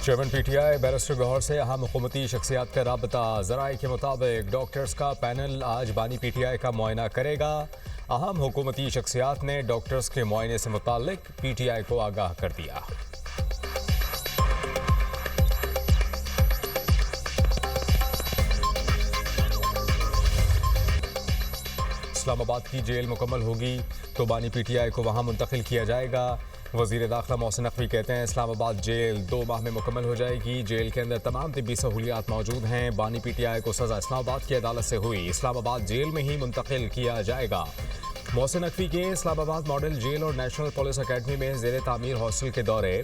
Chairman PTI barrister Gauhar से अहम हुकूमती शख्सियात का राबता। ज़राए के मुताबिक डॉक्टर्स का पैनल आज बानी पीटीआई का मुआयना करेगा। अहम हुकूमती शख्सियात ने डॉक्टर्स के मुआयने से मुताल्लिक पीटीआई को आगाह कर दिया। इस्लामाबाद की जेल मुकम्मल होगी तो बानी पीटीआई को वहां मुंतकिल किया जाएगा। वज़ीर दाखिला मोहसिन नकवी कहते हैं इस्लामाबाद जेल 2 माह में मुकम्मल हो जाएगी। जेल के अंदर तमाम तिब्बी सहूलियात मौजूद हैं। बानी पीटीआई को सज़ा इस्लामाबाद की अदालत से हुई, इस्लामाबाद जेल में ही मुंतकिल किया जाएगा। मोहसिन नकवी के इस्लामाबाद मॉडल जेल और नेशनल पुलिस अकेडमी में ज़ेर तामीर हॉस्टल के दौरे,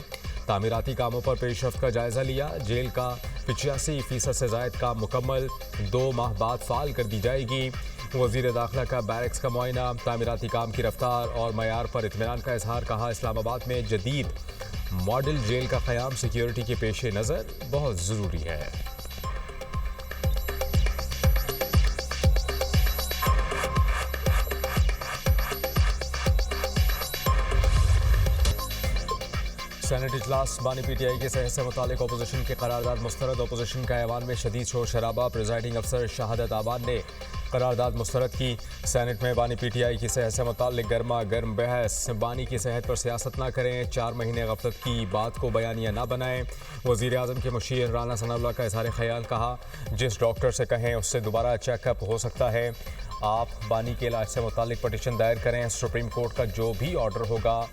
तामीराती कामों पर पेशरफ्त का जायज़ा लिया। जेल का 85% से ज़ायद काम मुकम्मल 2 माह बाद फ़ाल कर दी जाएगी। वज़ीर दाखिला का बैरक्स का मुआयना, तामीराती काम की रफ्तार और मयार पर इत्मीनान का इजहार। कहा इस्लामाबाद में जदीद मॉडल जेल का क़याम सिक्योरिटी के पेश नज़र बहुत ज़रूरी है। सेनेट इजलास, बानी पीटीआई के सेहत से मुतालिक अपोजिशन के करारदाद मुस्तरद। अपोजिशन का ऐवान में शदीद शोर शराबा। प्रिजाइडिंग अफसर शहादत आबाद ने करारदाद मुस्तरद की। सेनेट में बानी पीटीआई की सेहत से मुतालिक गर्मा गर्म बहस। बानी की सेहत पर सियासत ना करें, 4 महीने गफलत की बात को बयानिया ना बनाएं। वज़ीर आज़म के मुशीर राना सनाउल्लाह का इज़हार ख्याल। कहा जिस डॉक्टर से कहें उससे दोबारा चेकअप हो सकता है। आप बानी के इलाज से मुतालिक पटिशन दायर करें। सुप्रीम कोर्ट का जो भी ऑर्डर होगा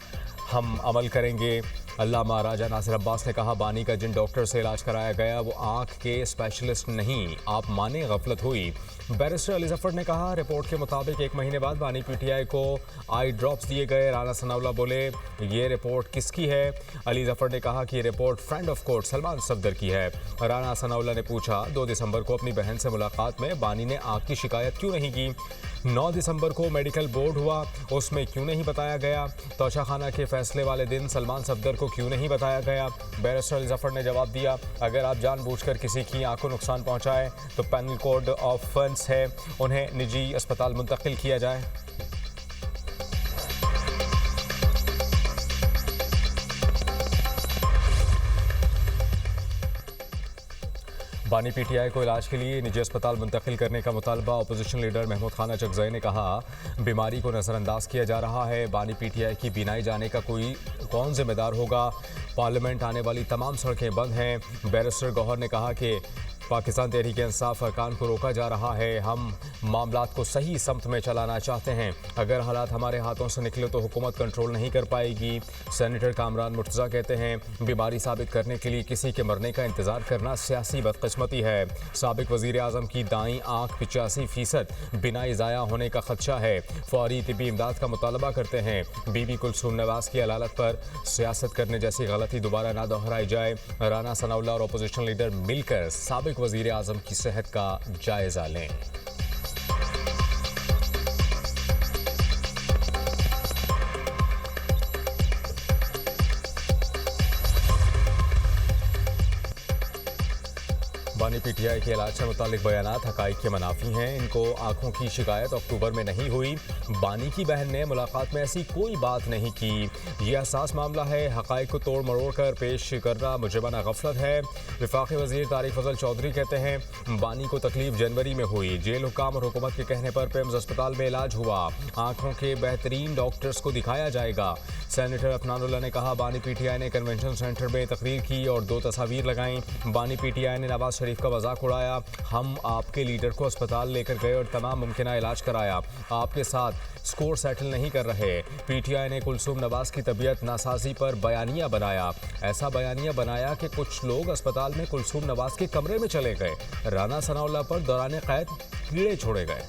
हम अमल करेंगे। अल्लामा राजा नासिर अब्बास ने कहा बानी का जिन डॉक्टर से इलाज कराया गया वो आँख के स्पेशलिस्ट नहीं, आप माने गफलत हुई। बैरिस्टर अली जफर ने कहा रिपोर्ट के मुताबिक 1 महीने बाद बानी पीटीआई को आई ड्रॉप्स दिए गए। राना सनाउल्लाह बोले ये रिपोर्ट किसकी है? अली जफर ने कहा कि ये report friend of court Salman Safdar की है। राना सनाउल्लाह ने पूछा 2 दिसंबर को अपनी बहन से मुलाकात में बानी ने आँख की शिकायत क्यों नहीं की? 9 दिसंबर को मेडिकल बोर्ड हुआ, उसमें क्यों नहीं बताया गया? तोशाखाना के फैसले वाले दिन सलमान सफदर को क्यों नहीं बताया गया? बैरिस्टर अली जफर ने जवाब दिया अगर आप जानबूझकर किसी की आंख को नुकसान पहुंचाएं तो पेनल कोड ऑफ ऑफेंस है, उन्हें निजी अस्पताल मुंतकिल किया जाए। बानी पीटीआई को इलाज के लिए निजी अस्पताल मुंतकिल करने का मुतालबा। अपोजिशन लीडर महमूद खान अचकज़ई ने कहा बीमारी को नज़रअंदाज किया जा रहा है। बानी पीटीआई की बीनाई जाने का कौन जिम्मेदार होगा? पार्लियामेंट आने वाली तमाम सड़कें बंद हैं। बैरिस्टर गौहर ने कहा कि पाकिस्तान तहरीक इंसाफ अरकान को रोका जा रहा है। हम मामलात को सही समत में चलाना चाहते हैं। अगर हालात हमारे हाथों से निकले तो हुकूमत कंट्रोल नहीं कर पाएगी। सेनेटर कामरान मुर्तज़ा कहते हैं बीमारी साबित करने के लिए किसी के मरने का इंतज़ार करना सियासी बदकिस्मती है। साबिक वज़ीर आज़म की दाईं आँख 85% बिनाई ज़ाया होने का खदशा है। फौरी तिब्बी इमदाद का मुतालबा करते हैं। बीबी कुलसूम नवाज़ की अदालत पर सियासत करने जैसी गलती दोबारा ना दोहराई जाए। राना सनाउल्लाह और अपोजिशन लीडर मिलकर साबिक वज़ीर आज़म की सेहत का जायज़ा लें। बानी पीटीआई के इलाज से मुतालिक बयानात हकाइक के मनाफी हैं। इनको आंखों की शिकायत अक्टूबर में नहीं हुई। बानी की बहन ने मुलाकात में ऐसी कोई बात नहीं की। यह हसास मामला है, हकाइक को तोड़ मरोड़ कर पेश करना मुजरमाना गफलत है। वफाकी वज़ीर तारिक फजल चौधरी कहते हैं बानी को तकलीफ जनवरी में हुई। जेल हुकाम और हुकूमत के कहने पर पेम्स अस्पताल में इलाज हुआ। आंखों के बेहतरीन डॉक्टर्स को दिखाया जाएगा। सेनेटर अफनानुल्लाह ने कहा बानी पीटीआई ने कन्वेंशन सेंटर में तकरीर की और 2 तस्वीर लगाईं। बानी पीटीआई ने नवाज शरीफ का मजाक उड़ाया। हम आपके लीडर को अस्पताल लेकर गए और तमाम मुमकिन इलाज कराया। आपके साथ स्कोर सेटल नहीं कर रहे। पीटीआई ने कुलसूम नवाज की तबीयत नासाजी पर बयानिया बनाया। ऐसा बयानिया बनाया कि कुछ लोग अस्पताल में कुलसूम नवाज के कमरे में चले गए। राना सनाउल्लाह पर दौरान कैद कीड़े छोड़े गए।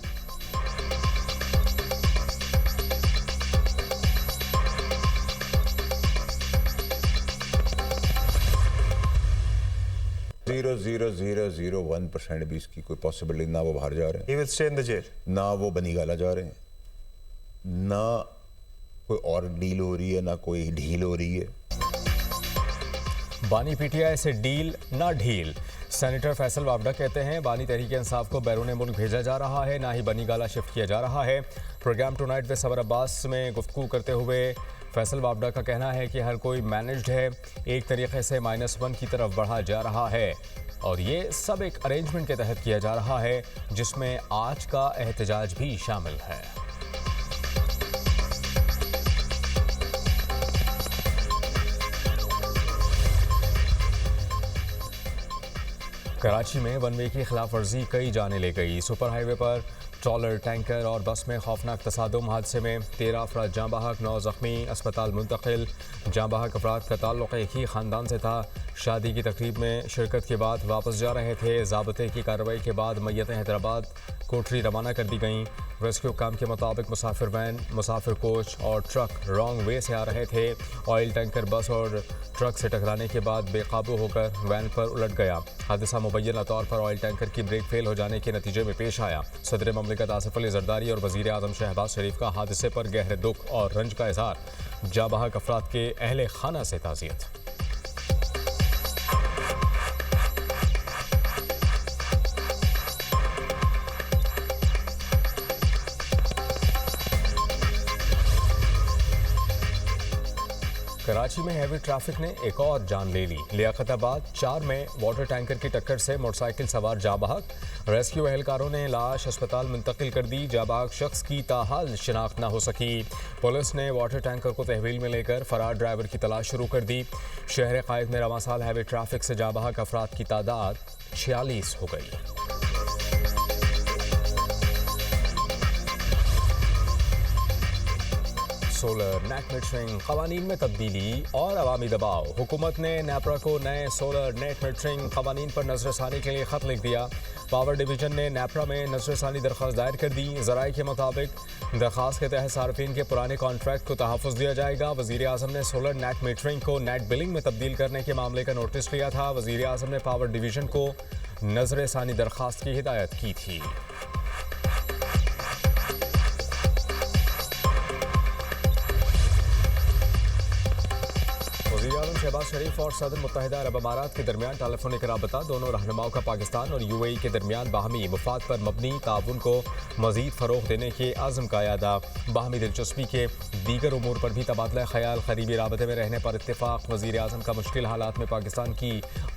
जीरो 0.001% भी इसकी कोई पॉसिबिलिटी ना वो बाहर जा रहे हैं। He will stay in the jail. ना वो बनीगाला जा रहे हैं, ना कोई और डील हो रही है, ना कोई ढील हो रही है। बानी पीटीआई से डील ना ढील। सेनेटर फैसल वावडा कहते हैं बानी तहरीक इंसाफ को बैरून मुल्क भेजा जा रहा है, ना ही बनीगाला शिफ्ट किया जा रहा है। प्रोग्राम टुनाइट विद सबर अब्बास में गुफ्तगू करते हुए फैसल वाबडा का कहना है कि हर कोई मैनेज्ड है, एक तरीके से -1 की तरफ बढ़ा जा रहा है और ये सब एक अरेंजमेंट के तहत किया जा रहा है जिसमें आज का एहतजाज भी शामिल है। कराची में वन वे की खिलाफ वर्जी कई जाने ले गई। सुपर हाईवे पर ट्रॉलर, टैंकर और बस में खौफनाक तसादुम हादसे में 13 अफराद जाँ बहक, 9 जख्मी, अस्पताल मुंतकिल। जाँ बहक अफराद का ताल्लुक एक ही ख़ानदान से था। शादी की तकरीब में शिरकत के बाद वापस जा रहे थे। ज़ाबते की कार्रवाई के बाद मैयतें हैदराबाद कोठरी रवाना कर दी गईं। रेस्क्यू काम के मुताबिक मुसाफिर वैन, मुसाफिर कोच और ट्रक रॉन्ग वे से आ रहे थे। ऑयल टैंकर बस और ट्रक से टकराने के बाद बेकाबू होकर वैन पर उलट गया। हादसा मुबैना तौर पर ऑयल टैंकर की ब्रेक फेल हो जाने के नतीजे में पेश आया। सदर ममलिकत आसिफ अली जरदारी और वज़ीर आज़म शहबाज शरीफ का हादसे पर गहरे दुख और रंज का इजहार। जाँ बहक अफराद के अहले खाना से ताज़ियत। कराची में हैवी ट्रैफिक ने एक और जान ले ली। लियाकताबाद 4 में वाटर टैंकर की टक्कर से मोटरसाइकिल सवार जाँ बहक। रेस्क्यू एहलकारों ने लाश अस्पताल मुंतकिल कर दी। जाँ बहक शख्स की ताहाल शिनाख्त न हो सकी। पुलिस ने वाटर टैंकर को तहवील में लेकर फरार ड्राइवर की तलाश शुरू कर दी। शहर कायद में रवां साल हैवी ट्रैफिक से जाँ बहक अफराद की तादाद 46 हो गई। सोलर नेट मीटरिंग कवानीन में तब्दीली और अवामी दबाव। हुकूमत ने नेपरा को नए सोलर नेट मीटरिंग कवानीन पर नजरसानी के लिए खत लिख दिया। पावर डिवीजन ने नेपरा में नजरसानी दरख्वास्त दायर कर दी। ज़राए के मुताबिक दरख्वास्त के तहत सार्फिन के पुराने कॉन्ट्रैक्ट को तहफ़्फ़ुज़ दिया जाएगा। वज़ीर आज़म ने सोलर नेट मीटरिंग को नेट बिलिंग में तब्दील करने के मामले का नोटिस लिया था। वज़ीर आज़म ने पावर डिवीजन को नजरसानी दरख्वास्त की हिदायत की थी। वज़ीर-ए-आज़म शहबाज शरीफ और सदर मुत्तहिदा अरब अमारात के दरमियान टेलीफोनिक राबता। दोनों रहनुमाओं का पाकिस्तान और यूएई के दरमियान बाहमी मुफाद पर मबनी ताउन को मज़ीद फ़रोग़ देने के आज़म का यादा। बाहमी दिलचस्पी के दीगर उमूर पर भी तबादला ख़याल। क़रीबी राबते में रहने पर इत्तेफ़ाक़। वज़ीर-ए-आज़म का मुश्किल हालात में पाकिस्तान की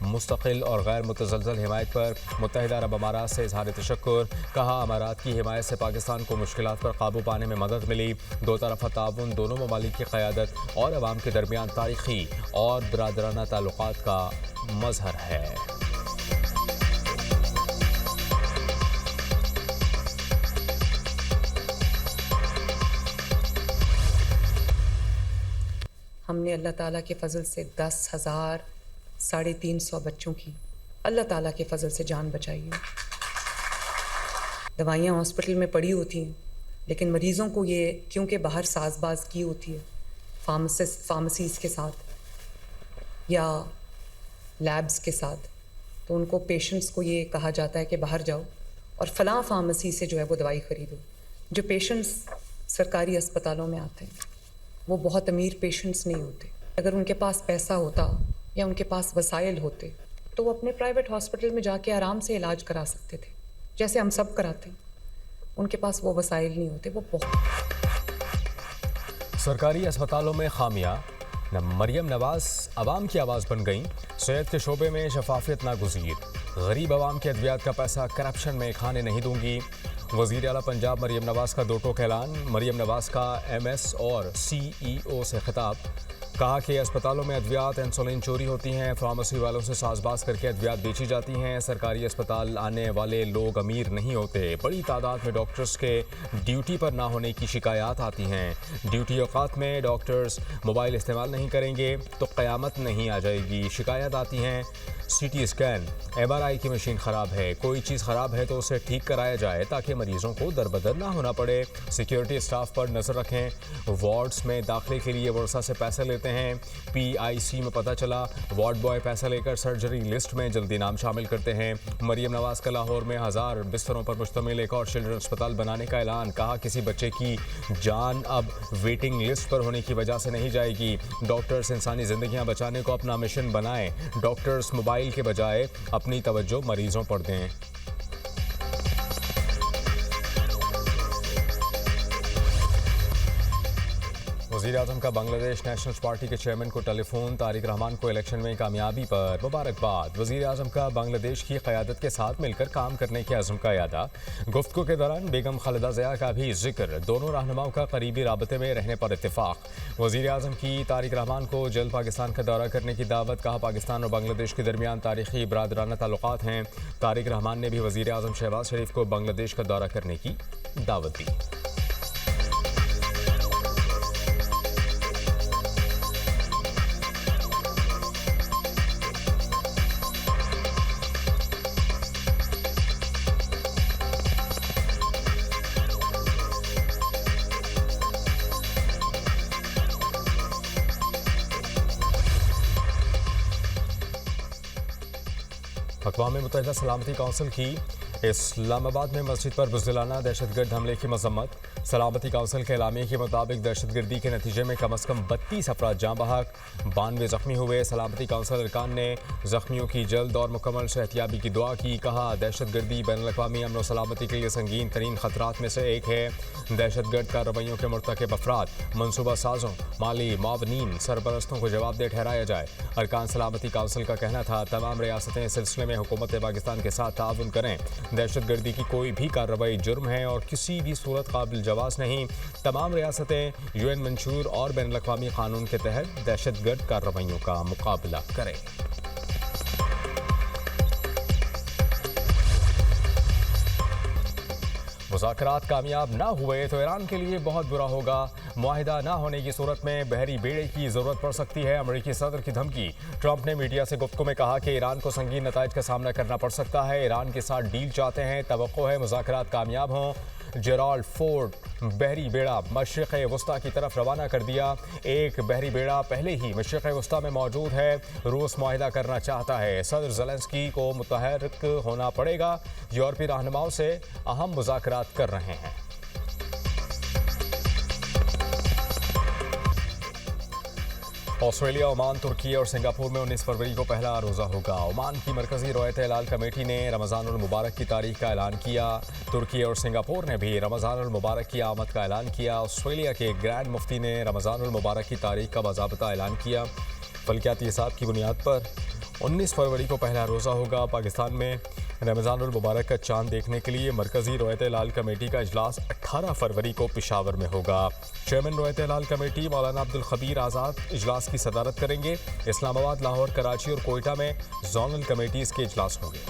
मुस्तक़िल और गैर मुतज़लज़ल हिमायत पर मुत्तहिदा अरब अमारात से इज़हार तशक्कुर। कहा, अमारात की हिमायत से पाकिस्तान को मुश्किलात पर काबू पाने में मदद मिली। दो तरफ़ा ताउन दोनों ममालिक की क़यादत और अवाम के दरमियान तारीख़ी और बिरादराना ताल्लुकात का मज़हर है। हमने अल्लाह ताला के फ़ज़ल से 10,000 350 बच्चों की अल्लाह ताला के फ़ज़ल से जान बचाई है। दवाइयाँ हॉस्पिटल में पड़ी होती हैं, लेकिन मरीज़ों को ये क्योंकि बाहर साजबाज की होती है फार्मेसीज़ के साथ या लैब्स के साथ, तो उनको पेशेंट्स को ये कहा जाता है कि बाहर जाओ और फ़लाँ फार्मेसी से जो है वो दवाई ख़रीदो। जो पेशेंट्स सरकारी अस्पतालों में आते हैं वो बहुत अमीर पेशेंट्स नहीं होते। अगर उनके पास पैसा होता या उनके पास वसाइल होते तो वो अपने प्राइवेट हॉस्पिटल में जाके आराम से इलाज करा सकते थे, जैसे हम सब कराते हैं। उनके पास वो वसाइल नहीं होते। वो बहुत सरकारी अस्पतालों में खामियां। मरियम नवाज अवाम की आवाज़ बन गईं। सेहत के शोबे में शफाफियत नागुज़ीर। गरीब अवाम के अद्वियात का पैसा करप्शन में खाने नहीं दूंगी। वज़ीर आला पंजाब मरियम नवाज का दो टोक ऐलान। मरियम नवाज का एमएस और सीईओ से खिताब। कहा कि अस्पतालों में अद्वियात इंसुलिन चोरी होती हैं, फार्मेसी वालों से साजबाज करके अद्वियात बेची जाती हैं। सरकारी अस्पताल आने वाले लोग अमीर नहीं होते। बड़ी तादाद में डॉक्टर्स के ड्यूटी पर ना होने की शिकायत आती हैं। ड्यूटी औकात में डॉक्टर्स मोबाइल इस्तेमाल नहीं करेंगे तो क़यामत नहीं आ जाएगी। शिकायत आती हैं सीटी स्कैन, एमआरआई की मशीन ख़राब है, कोई चीज़ ख़राब है तो उसे ठीक कराया जाए ताकि मरीज़ों को दरबदर ना होना पड़े। सिक्योरिटी स्टाफ पर नज़र रखें। वार्ड्स में दाखिले के लिए वर्षा से पैसे लेते हैं। पीआईसी में पता चला वार्ड बॉय पैसा लेकर सर्जरी लिस्ट में जल्दी नाम शामिल करते हैं। मरियम नवाज का लाहौर में 1000 बिस्तरों पर मुश्तमिल एक और चिल्ड्रन अस्पताल बनाने का ऐलान। कहा, किसी बच्चे की जान अब वेटिंग लिस्ट पर होने की वजह से नहीं जाएगी। डॉक्टर्स इंसानी ज़िंदगियाँ बचाने को अपना मिशन बनाएं। डॉक्टर्स मोबाइल के बजाय अपनी तवज्जो मरीजों पर दें। वज़ीर आज़म का बांग्लादेश नेशनल पार्टी के चेयरमैन को टेलीफोन। तारिक रहमान को इलेक्शन में कामयाबी पर मुबारकबाद। वज़ीर आज़म का बांग्लादेश की क़यादत के साथ मिलकर काम करने के अज़्म का यादा। गुफ्तगू के दौरान बेगम खालिदा ज़िया का भी जिक्र। दोनों रहनुमाओं का करीबी राबते में रहने पर इत्तेफाक। वज़ीर आज़म की तारिक रहमान को जल्द पाकिस्तान का दौरा करने की दावत। कहा पाकिस्तान और बांग्लादेश के दरमियान तारीखी बरादराना ताल्लुकात हैं। तारिक रहमान ने भी वज़ीर आज़म शहबाज शरीफ को बांग्लादेश का दौरा करने की दावत दी। अक़वाम मुत्तहिदा सलामती कौंसिल की इस्लामाबाद में मस्जिद पर बुज़दिलाना दहशतगर्द हमले की मजम्मत। सलामती कौंसिल के एलामिया के मुताबिक दहशतगर्दी के नतीजे में कम अज़ कम 32 अफराद जाँ बहक, 92 ज़ख्मी हुए। सलामती कौंसिल अरकान ने ज़ख्मियों की जल्द और मुकम्मल सेहतियाबी की दुआ की। कहा दहशतगर्दी बैनुल-अक़वामी अमन व सलामती के लिए संगीन तरीन ख़तरात में से एक है। दहशतगर्द कार्रवाइयों के मुर्तकिब अफराद, मनसूबा साजों, माली मावनीन, सरपरस्तों को जवाबदेह ठहराया जाए। अरकान सलामती कौंसिल का कहना था तमाम रियासतें इस सिलसिले में हुकूमत पाकिस्तान के साथ ताउन करें। दहशतगर्दी की कोई भी कार्रवाई जुर्म है और किसी भी सूरत काबिल जवाज़ नहीं। तमाम रियासतें UN मंशूर और बैनुल-अक़वामी कानून के तहत दहशतगर्द कार्रवाइयों का मुकाबला करें। मुज़ाकरात कामयाब ना हुए तो ईरान के लिए बहुत बुरा होगा। मुआहिदा ना होने की सूरत में बहरी बेड़े की ज़रूरत पड़ सकती है। अमेरिकी सदर की धमकी। ट्रंप ने मीडिया से गुफ्तगू में कहा कि ईरान को संगीन नताइज का सामना करना पड़ सकता है। ईरान के साथ डील चाहते हैं, तवक्को है मुज़ाकरात कामयाब हों। जेराल्ड फोर्ड बहरी बेड़ा मशरिक़ वस्ता की तरफ रवाना कर दिया। एक बहरी बेड़ा पहले ही मशरिक़ वस्ता में मौजूद है। रूस मुआहिदा करना चाहता है। सदर ज़ेलेंस्की को मुतहर्रिक होना पड़ेगा। यूरोपीय रहनुमाओं से अहम मुज़ाकरात कर रहे हैं। ऑस्ट्रेलिया, ओमान, तुर्की और सिंगापुर में 19 फरवरी को पहला रोज़ा होगा। ओमान की मरकज़ी रोयत हिलाल कमेटी ने रमज़ानुल मुबारक की तारीख का ऐलान किया। तुर्की और सिंगापुर ने भी रमज़ानुल मुबारक की आमद का ऐलान किया। ऑस्ट्रेलिया के ग्रैंड मुफ्ती ने रमज़ानुल मुबारक की तारीख का बाज़ाब्ता ऐलान किया। फल्कियाती हिसाब की बुनियाद पर 19 फरवरी को पहला रोज़ा होगा। पाकिस्तान में रमज़ानुल मुबारक का चांद देखने के लिए मरकज़ी रोयत हिलाल कमेटी का इजलास 18 फरवरी को पेशावर में होगा। चेयरमैन रोयत हिलाल कमेटी मौलाना अब्दुल खबीर आज़ाद इजलास की सदारत करेंगे। इस्लामाबाद, लाहौर, कराची और कोयटा में जोनल कमेटीज़ के इजलास होंगे।